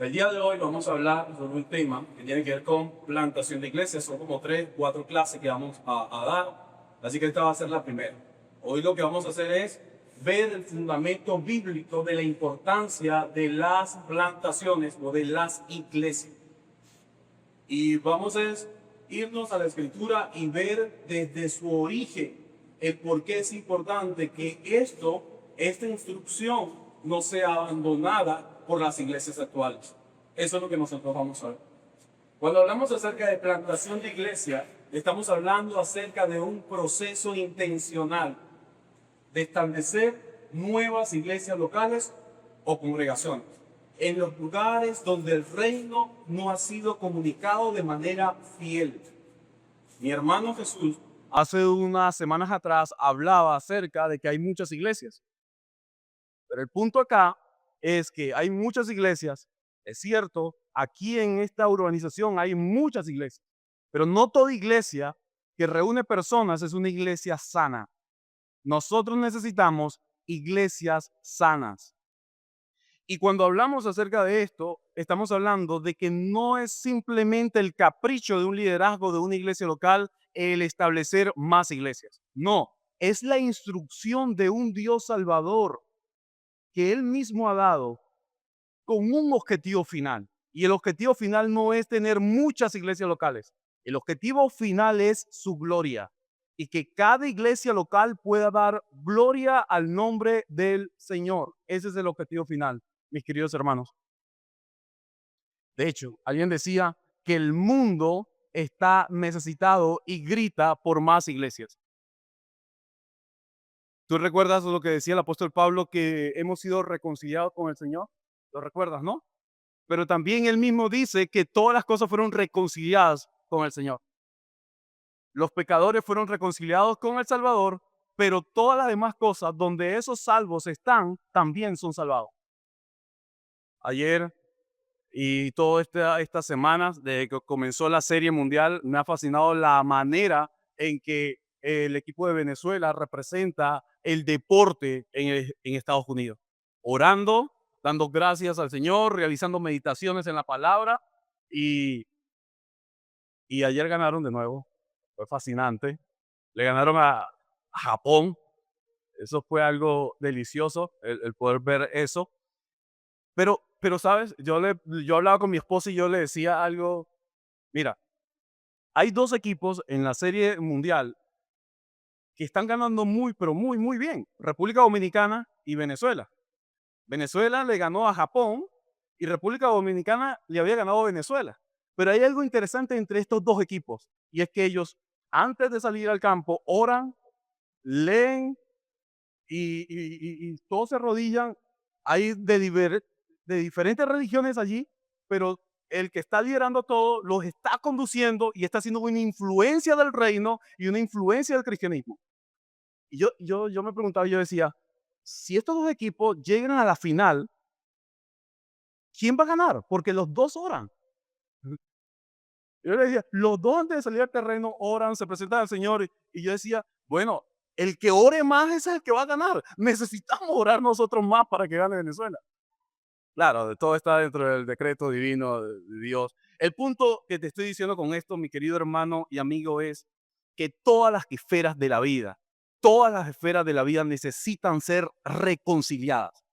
El día de hoy vamos a hablar sobre un tema que tiene que ver con plantación de iglesias. Son como 3, 4 clases que vamos a dar. Así que esta va a ser la primera. Hoy lo que vamos a hacer es ver el fundamento bíblico de la importancia de las plantaciones o de las iglesias. Y vamos a irnos a la escritura y ver desde su origen el por qué es importante que esta instrucción no sea abandonada por las iglesias actuales. Eso es lo que nosotros vamos a ver. Cuando hablamos acerca de plantación de iglesia, estamos hablando acerca de un proceso intencional de establecer nuevas iglesias locales o congregaciones en los lugares donde el reino no ha sido comunicado de manera fiel. Mi hermano Jesús hace unas semanas atrás hablaba acerca de que hay muchas iglesias, pero el punto acá es que hay muchas iglesias. Es cierto, aquí en esta urbanización hay muchas iglesias, pero no toda iglesia que reúne personas es una iglesia sana. Nosotros necesitamos iglesias sanas. Y cuando hablamos acerca de esto, estamos hablando de que no es simplemente el capricho de un liderazgo de una iglesia local el establecer más iglesias. No, es la instrucción de un Dios salvador que Él mismo ha dado con un objetivo final. Y el objetivo final no es tener muchas iglesias locales. El objetivo final es su gloria y que cada iglesia local pueda dar gloria al nombre del Señor. Ese es el objetivo final, mis queridos hermanos. De hecho, alguien decía que el mundo está necesitado y grita por más iglesias. ¿Tú recuerdas lo que decía el apóstol Pablo, que hemos sido reconciliados con el Señor? ¿Lo recuerdas, no? Pero también él mismo dice que todas las cosas fueron reconciliadas con el Señor. Los pecadores fueron reconciliados con el Salvador, pero todas las demás cosas donde esos salvos están, también son salvados. Ayer y todas estas semanas, desde que comenzó la Serie Mundial, me ha fascinado la manera en que el equipo de Venezuela representa el deporte en Estados Unidos. Orando, dando gracias al Señor, realizando meditaciones en la palabra y, y ayer ganaron de nuevo. Fue fascinante. Le ganaron a Japón. Eso fue algo delicioso, el poder ver eso. Pero, ¿sabes? Yo hablaba con mi esposa y yo le decía algo. Mira, hay dos equipos en la Serie Mundial que están ganando muy, pero muy, muy bien. República Dominicana y Venezuela. Venezuela le ganó a Japón y República Dominicana le había ganado a Venezuela. Pero hay algo interesante entre estos dos equipos y es que ellos, antes de salir al campo, oran, leen y todos se arrodillan. Hay de diferentes religiones allí, pero el que está liderando todo los está conduciendo y está haciendo una influencia del reino y una influencia del cristianismo. Y yo me preguntaba, yo decía, si estos dos equipos llegan a la final, ¿quién va a ganar? Porque los dos oran. Yo le decía, los dos antes de salir al terreno oran, se presentan al Señor y yo decía, bueno, el que ore más es el que va a ganar. Necesitamos orar nosotros más para que gane Venezuela. Claro, de todo está dentro del decreto divino de Dios. El punto que te estoy diciendo con esto, mi querido hermano y amigo, es que todas las esferas de la vida necesitan ser reconciliadas.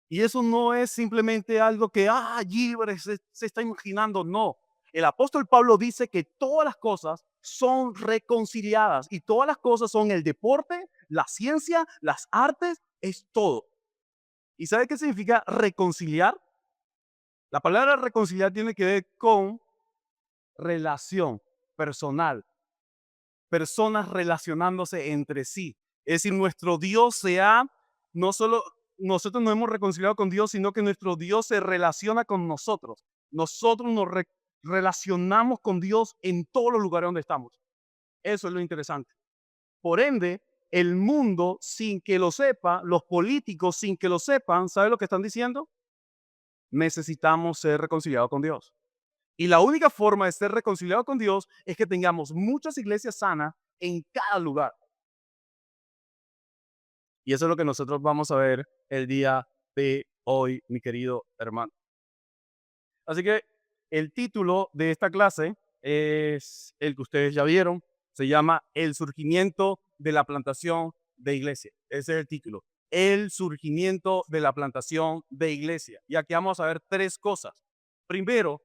Y eso no es simplemente algo que, libre, se está imaginando, no. El apóstol Pablo dice que todas las cosas son reconciliadas y todas las cosas son el deporte, la ciencia, las artes, es todo. ¿Y sabe qué significa reconciliar? La palabra reconciliar tiene que ver con relación personal, personas relacionándose entre sí. Es decir, nuestro Dios no solo nosotros nos hemos reconciliado con Dios, sino que nuestro Dios se relaciona con nosotros. Nosotros relacionamos con Dios en todos los lugares donde estamos. Eso es lo interesante. Por ende, el mundo, sin que lo sepa, los políticos, sin que lo sepan, ¿sabe lo que están diciendo? Necesitamos ser reconciliados con Dios. Y la única forma de ser reconciliado con Dios es que tengamos muchas iglesias sanas en cada lugar. Y eso es lo que nosotros vamos a ver el día de hoy, mi querido hermano. Así que el título de esta clase es el que ustedes ya vieron. Se llama El surgimiento de la plantación de iglesia. Ese es el título. El surgimiento de la plantación de iglesia. Y aquí vamos a ver tres cosas. Primero,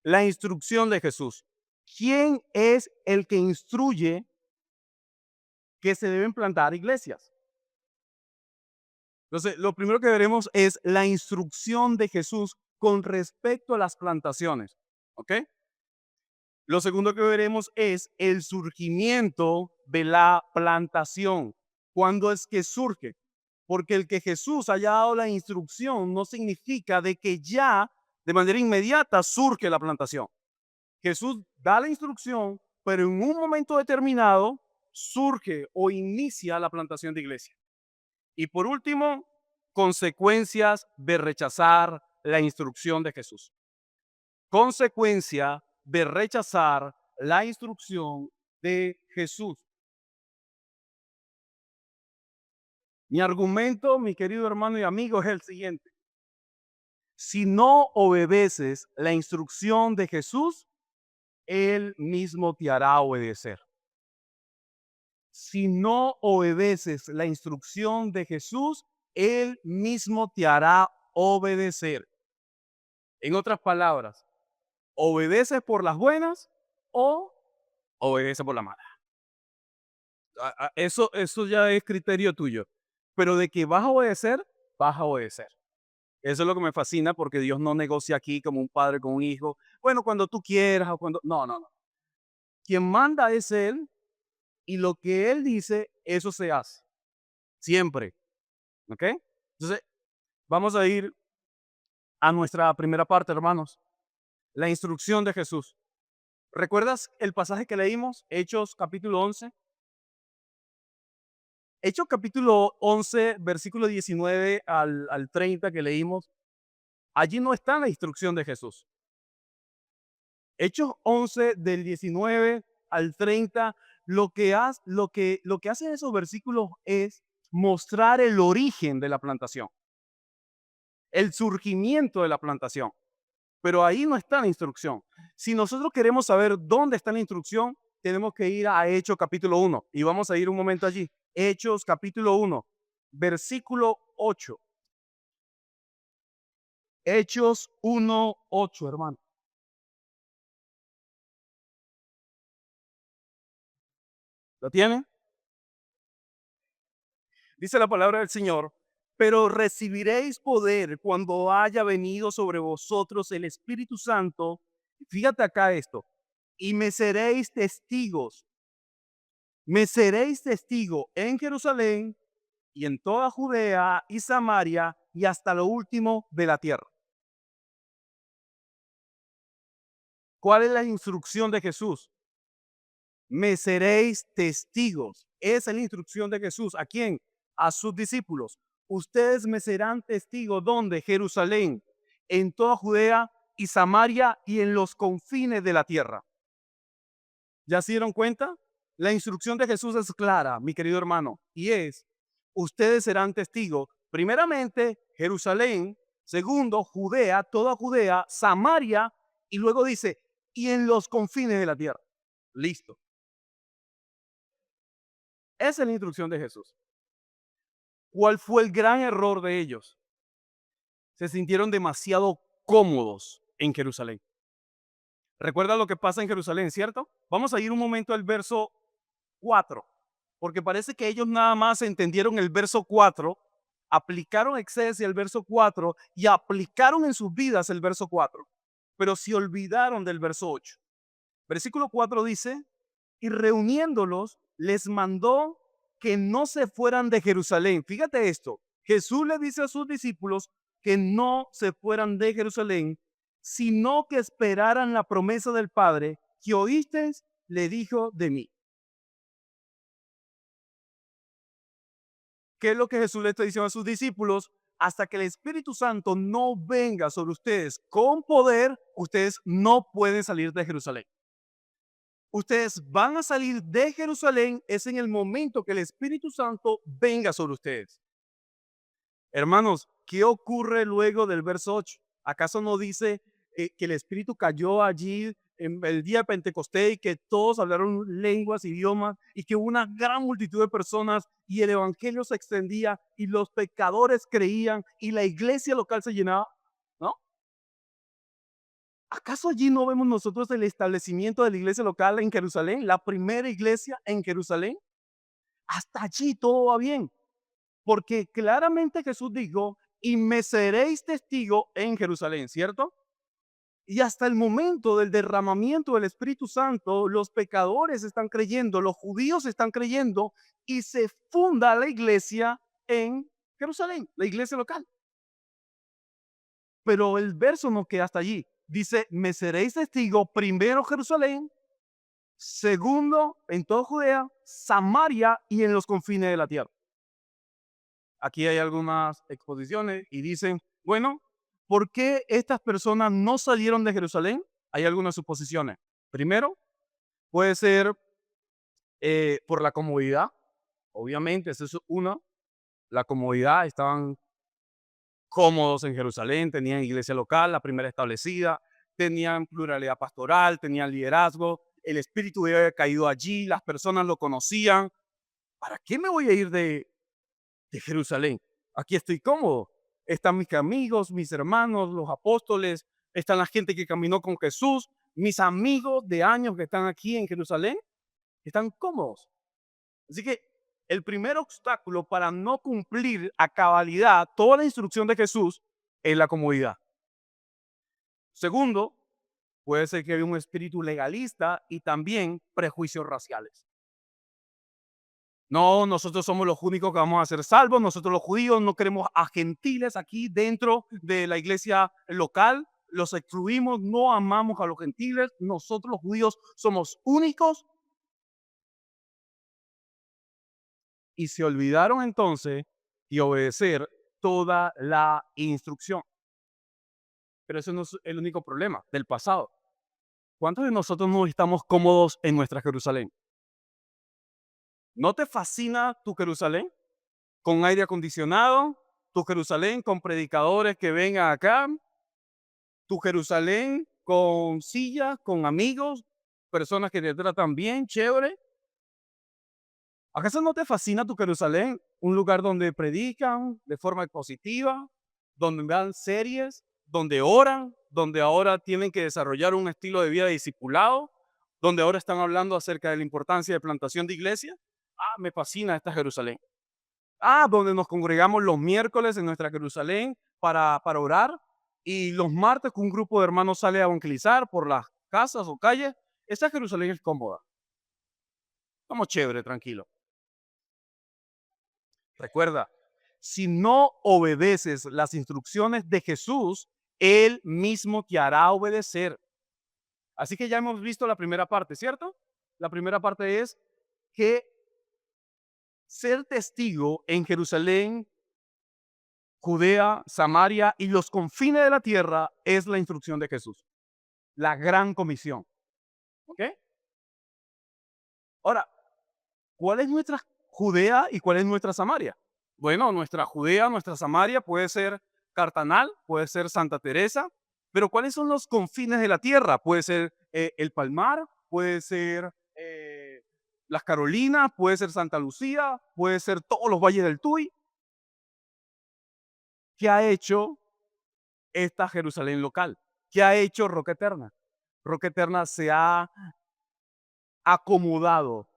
la instrucción de Jesús. ¿Quién es el que instruye que se deben plantar iglesias? Entonces, lo primero que veremos es la instrucción de Jesús con respecto a las plantaciones. ¿Ok? Lo segundo que veremos es el surgimiento de la plantación. ¿Cuándo es que surge? Porque el que Jesús haya dado la instrucción no significa de que ya de manera inmediata surge la plantación. Jesús da la instrucción, pero en un momento determinado surge o inicia la plantación de iglesia. Y por último, consecuencias de rechazar la instrucción de Jesús. Consecuencia de rechazar la instrucción de Jesús. Mi argumento, mi querido hermano y amigo, es el siguiente. Si no obedeces la instrucción de Jesús, Él mismo te hará obedecer. Si no obedeces la instrucción de Jesús, Él mismo te hará obedecer. En otras palabras, ¿obedeces por las buenas o obedeces por las malas? Eso ya es criterio tuyo. Pero de que vas a obedecer, vas a obedecer. Eso es lo que me fascina porque Dios no negocia aquí como un padre con un hijo. Bueno, cuando tú quieras o cuando... No, no, no. Quien manda es Él y lo que Él dice, eso se hace. Siempre. ¿Ok? Entonces, vamos a ir a nuestra primera parte, hermanos. La instrucción de Jesús. ¿Recuerdas el pasaje que leímos? Hechos capítulo 11. Hechos capítulo 11, versículo 19 al 30 que leímos. Allí no está la instrucción de Jesús. Hechos 11 del 19 al 30, lo que hacen esos versículos es mostrar el origen de la plantación, el surgimiento de la plantación. Pero ahí no está la instrucción. Si nosotros queremos saber dónde está la instrucción, tenemos que ir a Hechos capítulo 1 y vamos a ir un momento allí. Hechos capítulo 1, versículo 8. Hechos 1:8, hermano. ¿Lo tienen? Dice la palabra del Señor, pero recibiréis poder cuando haya venido sobre vosotros el Espíritu Santo. Fíjate acá esto. Y me seréis testigo en Jerusalén y en toda Judea y Samaria y hasta lo último de la tierra. ¿Cuál es la instrucción de Jesús? Me seréis testigos. Esa es la instrucción de Jesús. ¿A quién? A sus discípulos. Ustedes me serán testigos. ¿Dónde? Jerusalén, en toda Judea y Samaria y en los confines de la tierra. ¿Ya se dieron cuenta? La instrucción de Jesús es clara, mi querido hermano, y es, ustedes serán testigos, primeramente, Jerusalén, segundo, Judea, toda Judea, Samaria, y luego dice, y en los confines de la tierra. Listo. Esa es la instrucción de Jesús. ¿Cuál fue el gran error de ellos? Se sintieron demasiado cómodos en Jerusalén. Recuerda lo que pasa en Jerusalén, ¿cierto? Vamos a ir un momento al verso 4, porque parece que ellos nada más entendieron el verso 4, aplicaron exceso el verso 4 y aplicaron en sus vidas el verso 4, pero se olvidaron del verso 8. Versículo 4 dice, y reuniéndolos, les mandó que no se fueran de Jerusalén. Fíjate esto, Jesús le dice a sus discípulos que no se fueran de Jerusalén, sino que esperaran la promesa del Padre que oísteis, le dijo de mí. ¿Qué es lo que Jesús le está diciendo a sus discípulos? Hasta que el Espíritu Santo no venga sobre ustedes con poder, ustedes no pueden salir de Jerusalén. Ustedes van a salir de Jerusalén es en el momento que el Espíritu Santo venga sobre ustedes. Hermanos, ¿qué ocurre luego del verso 8? ¿Acaso no dice que el Espíritu cayó allí en el día de Pentecostés y que todos hablaron lenguas, idiomas y que hubo una gran multitud de personas y el Evangelio se extendía y los pecadores creían y la iglesia local se llenaba? ¿No? ¿Acaso allí no vemos nosotros el establecimiento de la iglesia local en Jerusalén, la primera iglesia en Jerusalén? Hasta allí todo va bien, porque claramente Jesús dijo, y me seréis testigo en Jerusalén, ¿cierto? Y hasta el momento del derramamiento del Espíritu Santo, los pecadores están creyendo, los judíos están creyendo y se funda la iglesia en Jerusalén, la iglesia local. Pero el verso no queda hasta allí. Dice, me seréis testigo primero Jerusalén, segundo en toda Judea, Samaria y en los confines de la tierra. Aquí hay algunas exposiciones y dicen, bueno, ¿por qué estas personas no salieron de Jerusalén? Hay algunas suposiciones. Primero, puede ser por la comodidad. Obviamente, esa es una. La comodidad, estaban cómodos en Jerusalén, tenían iglesia local, la primera establecida, tenían pluralidad pastoral, tenían liderazgo, el Espíritu había caído allí, las personas lo conocían. ¿Para qué me voy a ir de Jerusalén? Aquí estoy cómodo. Están mis amigos, mis hermanos, los apóstoles, están la gente que caminó con Jesús, mis amigos de años que están aquí en Jerusalén, están cómodos. Así que el primer obstáculo para no cumplir a cabalidad toda la instrucción de Jesús es la comodidad. Segundo, puede ser que haya un espíritu legalista y también prejuicios raciales. No, nosotros somos los únicos que vamos a ser salvos. Nosotros los judíos no queremos a gentiles aquí dentro de la iglesia local. Los excluimos, no amamos a los gentiles. Nosotros los judíos somos únicos. Y se olvidaron entonces de obedecer toda la instrucción. Pero eso no es el único problema del pasado. ¿Cuántos de nosotros no estamos cómodos en nuestra Jerusalén? ¿No te fascina tu Jerusalén? Con aire acondicionado, tu Jerusalén con predicadores que vengan acá, tu Jerusalén con sillas, con amigos, personas que te tratan bien, chévere. ¿Acaso no te fascina tu Jerusalén? Un lugar donde predican de forma expositiva, donde dan series, donde oran, donde ahora tienen que desarrollar un estilo de vida discipulado, donde ahora están hablando acerca de la importancia de plantación de iglesia. Ah, me fascina esta Jerusalén. Ah, donde nos congregamos los miércoles en nuestra Jerusalén para orar y los martes que un grupo de hermanos sale a evangelizar por las casas o calles. Esa Jerusalén es cómoda. Estamos chévere, tranquilo. Recuerda, si no obedeces las instrucciones de Jesús, Él mismo te hará obedecer. Así que ya hemos visto la primera parte, ¿cierto? La primera parte es que ser testigo en Jerusalén, Judea, Samaria y los confines de la tierra es la instrucción de Jesús, la gran comisión. ¿Ok? Ahora, ¿cuál es nuestra Judea y cuál es nuestra Samaria? Bueno, nuestra Judea, nuestra Samaria puede ser Cartanal, puede ser Santa Teresa, pero ¿cuáles son los confines de la tierra? Puede ser el Palmar, puede ser las Carolinas, puede ser Santa Lucía, puede ser todos los valles del Tuy. ¿Qué ha hecho esta Jerusalén local? ¿Qué ha hecho Roca Eterna? Roca Eterna se ha acomodado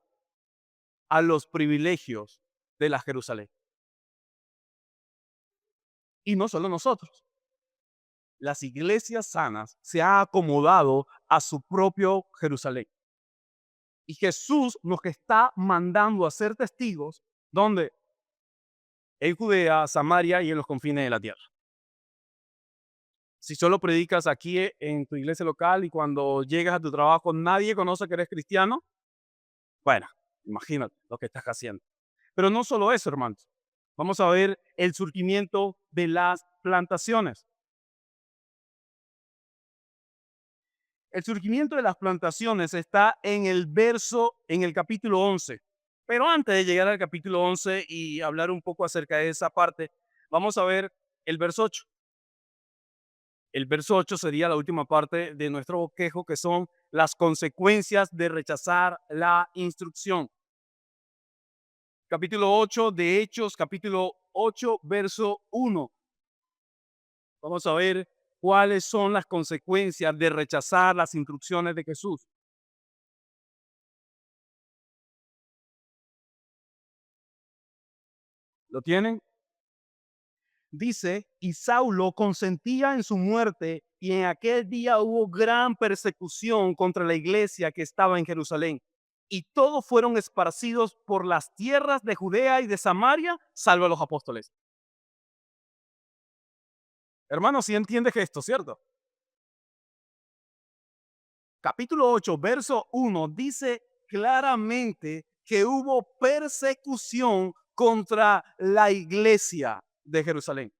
a los privilegios de la Jerusalén. Y no solo nosotros. Las iglesias sanas se han acomodado a su propio Jerusalén. Y Jesús nos está mandando a ser testigos, ¿dónde? En Judea, Samaria y en los confines de la tierra. Si solo predicas aquí en tu iglesia local y cuando llegas a tu trabajo nadie conoce que eres cristiano, bueno, imagínate lo que estás haciendo. Pero no solo eso, hermanos. Vamos a ver el surgimiento de las plantaciones. El surgimiento de las plantaciones está en el capítulo 11. Pero antes de llegar al capítulo 11 y hablar un poco acerca de esa parte, vamos a ver el verso 8. El verso 8 sería la última parte de nuestro bosquejo, que son las consecuencias de rechazar la instrucción. Capítulo 8 de Hechos, capítulo 8, verso 1. Vamos a ver cuáles son las consecuencias de rechazar las instrucciones de Jesús. ¿Lo tienen? Dice, y Saulo consentía en su muerte, y en aquel día hubo gran persecución contra la iglesia que estaba en Jerusalén. Y todos fueron esparcidos por las tierras de Judea y de Samaria, salvo a los apóstoles. Hermanos, si entiendes esto, ¿cierto? Capítulo 8, verso 1 dice claramente que hubo persecución contra la iglesia de Jerusalén.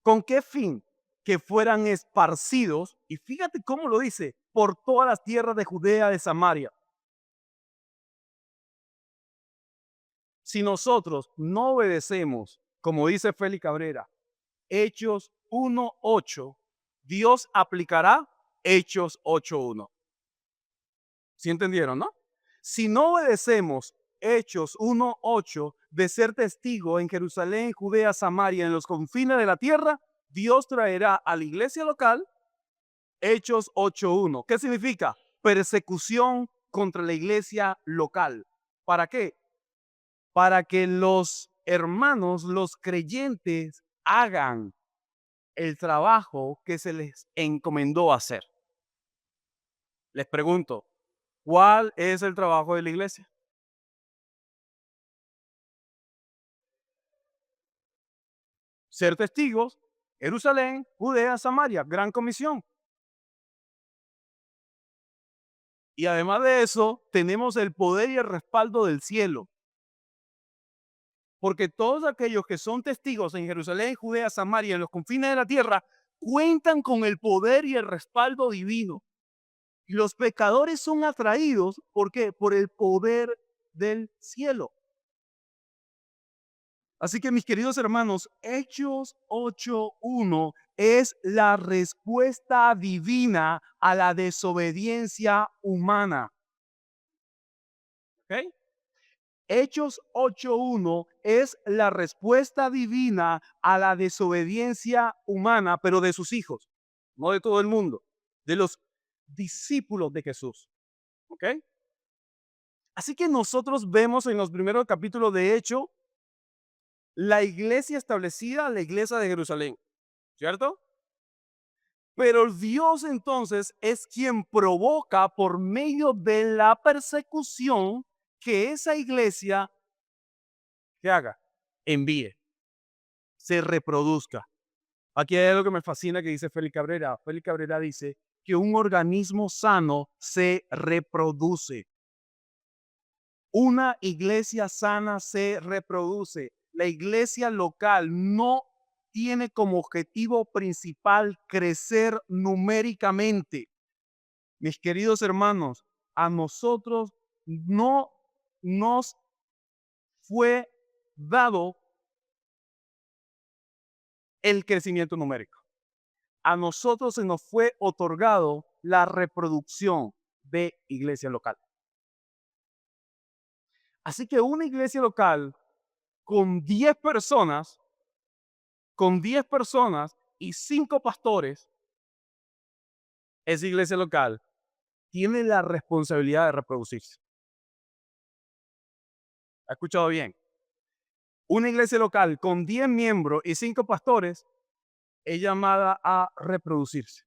¿Con qué fin? Que fueran esparcidos, y fíjate cómo lo dice, por todas las tierras de Judea, de Samaria. Si nosotros no obedecemos, como dice Félix Cabrera, Hechos 1:8, Dios aplicará Hechos 8:1. ¿Sí entendieron, no? Si no obedecemos Hechos 1:8 de ser testigo en Jerusalén, Judea, Samaria, en los confines de la tierra, Dios traerá a la iglesia local Hechos 8:1. ¿Qué significa? Persecución contra la iglesia local. ¿Para qué? Para que los hermanos, los creyentes, hagan el trabajo que se les encomendó hacer. Les pregunto, ¿cuál es el trabajo de la iglesia? Ser testigos, Jerusalén, Judea, Samaria, gran comisión. Y además de eso, tenemos el poder y el respaldo del cielo. Porque todos aquellos que son testigos en Jerusalén, Judea, Samaria, en los confines de la tierra, cuentan con el poder y el respaldo divino. Y los pecadores son atraídos, ¿por qué? Por el poder del cielo. Así que mis queridos hermanos, Hechos 8:1 es la respuesta divina a la desobediencia humana. ¿Ok? Hechos 8:1 es la respuesta divina a la desobediencia humana, pero de sus hijos, no de todo el mundo, de los discípulos de Jesús. ¿Ok? Así que nosotros vemos en los primeros capítulos de Hechos la iglesia establecida, la iglesia de Jerusalén, ¿cierto? Pero Dios entonces es quien provoca por medio de la persecución que esa iglesia, ¿qué haga? Envíe, se reproduzca. Aquí hay algo que me fascina que dice Félix Cabrera. Félix Cabrera dice que un organismo sano se reproduce. Una iglesia sana se reproduce. La iglesia local no tiene como objetivo principal crecer numéricamente. Mis queridos hermanos, a nosotros no nos fue dado el crecimiento numérico. A nosotros se nos fue otorgado la reproducción de iglesia local. Así que una iglesia local con 10 personas, y 5 pastores, esa iglesia local tiene la responsabilidad de reproducirse. ¿Ha escuchado bien? Una iglesia local con 10 miembros y 5 pastores es llamada a reproducirse.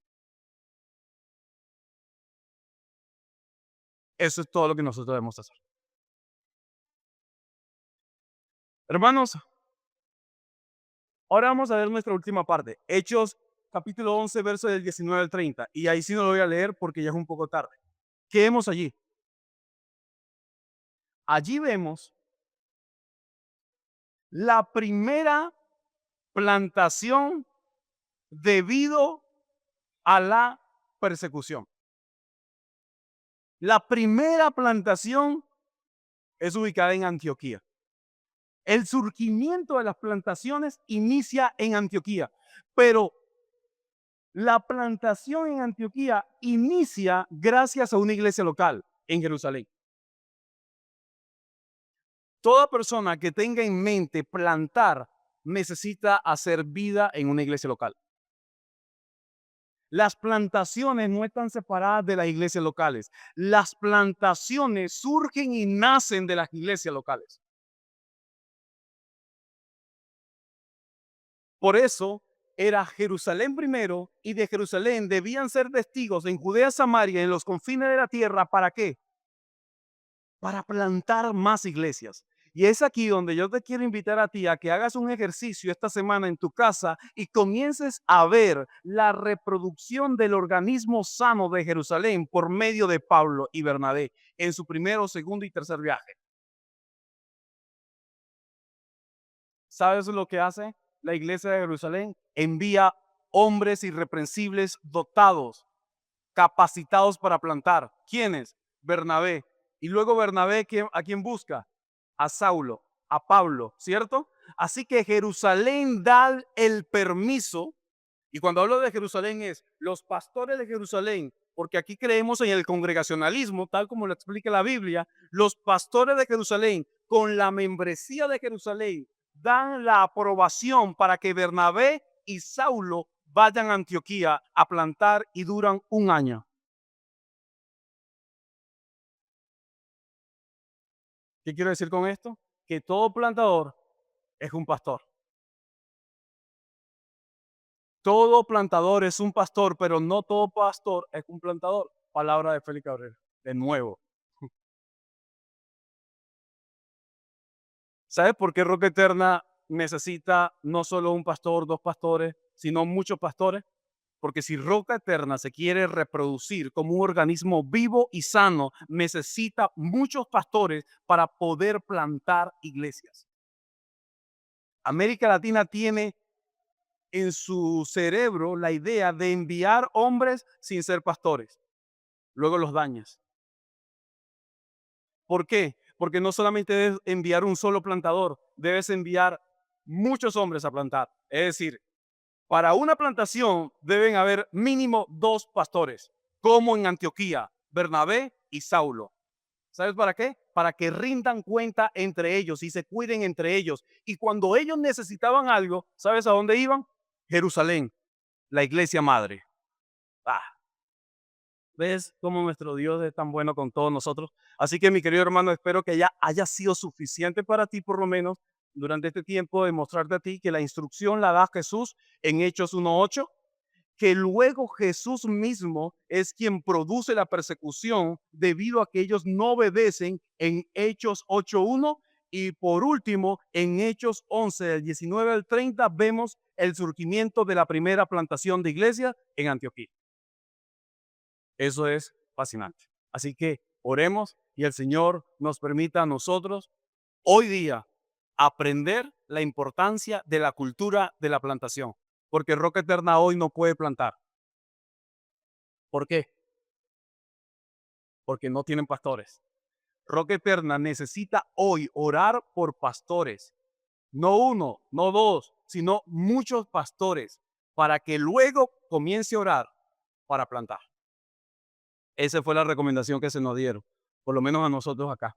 Eso es todo lo que nosotros debemos hacer. Hermanos, ahora vamos a ver nuestra última parte. Hechos capítulo 11, verso del 19 al 30. Y ahí sí no lo voy a leer porque ya es un poco tarde. ¿Qué vemos allí? Allí vemos la primera plantación debido a la persecución. La primera plantación es ubicada en Antioquía. El surgimiento de las plantaciones inicia en Antioquía, pero la plantación en Antioquía inicia gracias a una iglesia local en Jerusalén. Toda persona que tenga en mente plantar necesita hacer vida en una iglesia local. Las plantaciones no están separadas de las iglesias locales. Las plantaciones surgen y nacen de las iglesias locales. Por eso era Jerusalén primero, y de Jerusalén debían ser testigos en Judea, Samaria, en los confines de la tierra. ¿Para qué? Para plantar más iglesias. Y es aquí donde yo te quiero invitar a ti a que hagas un ejercicio esta semana en tu casa y comiences a ver la reproducción del organismo sano de Jerusalén por medio de Pablo y Bernabé en su primero, segundo y tercer viaje. ¿Sabes lo que hace la iglesia de Jerusalén? Envía hombres irreprensibles dotados, capacitados para plantar. ¿Quiénes? Bernabé. Y luego Bernabé, ¿a quién busca? A Saulo, a Pablo, ¿cierto? Así que Jerusalén da el permiso, y cuando hablo de Jerusalén es los pastores de Jerusalén, porque aquí creemos en el congregacionalismo, tal como lo explica la Biblia. Los pastores de Jerusalén, con la membresía de Jerusalén, dan la aprobación para que Bernabé y Saulo vayan a Antioquía a plantar, y duran un año. ¿Qué quiero decir con esto? Que todo plantador es un pastor. Todo plantador es un pastor, pero no todo pastor es un plantador. Palabra de Félix Cabrera. De nuevo. ¿Sabes por qué Roca Eterna necesita no solo un pastor, dos pastores, sino muchos pastores? Porque si Roca Eterna se quiere reproducir como un organismo vivo y sano, necesita muchos pastores para poder plantar iglesias. América Latina tiene en su cerebro la idea de enviar hombres sin ser pastores. Luego los dañas. ¿Por qué? Porque no solamente debes enviar un solo plantador, debes enviar muchos hombres a plantar. Es decir, para una plantación deben haber mínimo dos pastores, como en Antioquía, Bernabé y Saulo. ¿Sabes para qué? Para que rindan cuenta entre ellos y se cuiden entre ellos. Y cuando ellos necesitaban algo, ¿sabes a dónde iban? Jerusalén, la iglesia madre. Ah, ¿ves cómo nuestro Dios es tan bueno con todos nosotros? Así que, mi querido hermano, espero que ya haya sido suficiente para ti, por lo menos durante este tiempo, de mostrarte a ti que la instrucción la da Jesús en Hechos 1:8, que luego Jesús mismo es quien produce la persecución debido a que ellos no obedecen en Hechos 8:1. Y por último, en Hechos 11, del 19 al 30, vemos el surgimiento de la primera plantación de iglesia en Antioquía. Eso es fascinante. Así que oremos y el Señor nos permita a nosotros hoy día aprender la importancia de la cultura de la plantación, porque Roca Eterna hoy no puede plantar. ¿Por qué? Porque no tienen pastores. Roca Eterna necesita hoy orar por pastores, no uno, no dos, sino muchos pastores, para que luego comience a orar para plantar. Esa fue la recomendación que se nos dieron, por lo menos a nosotros acá.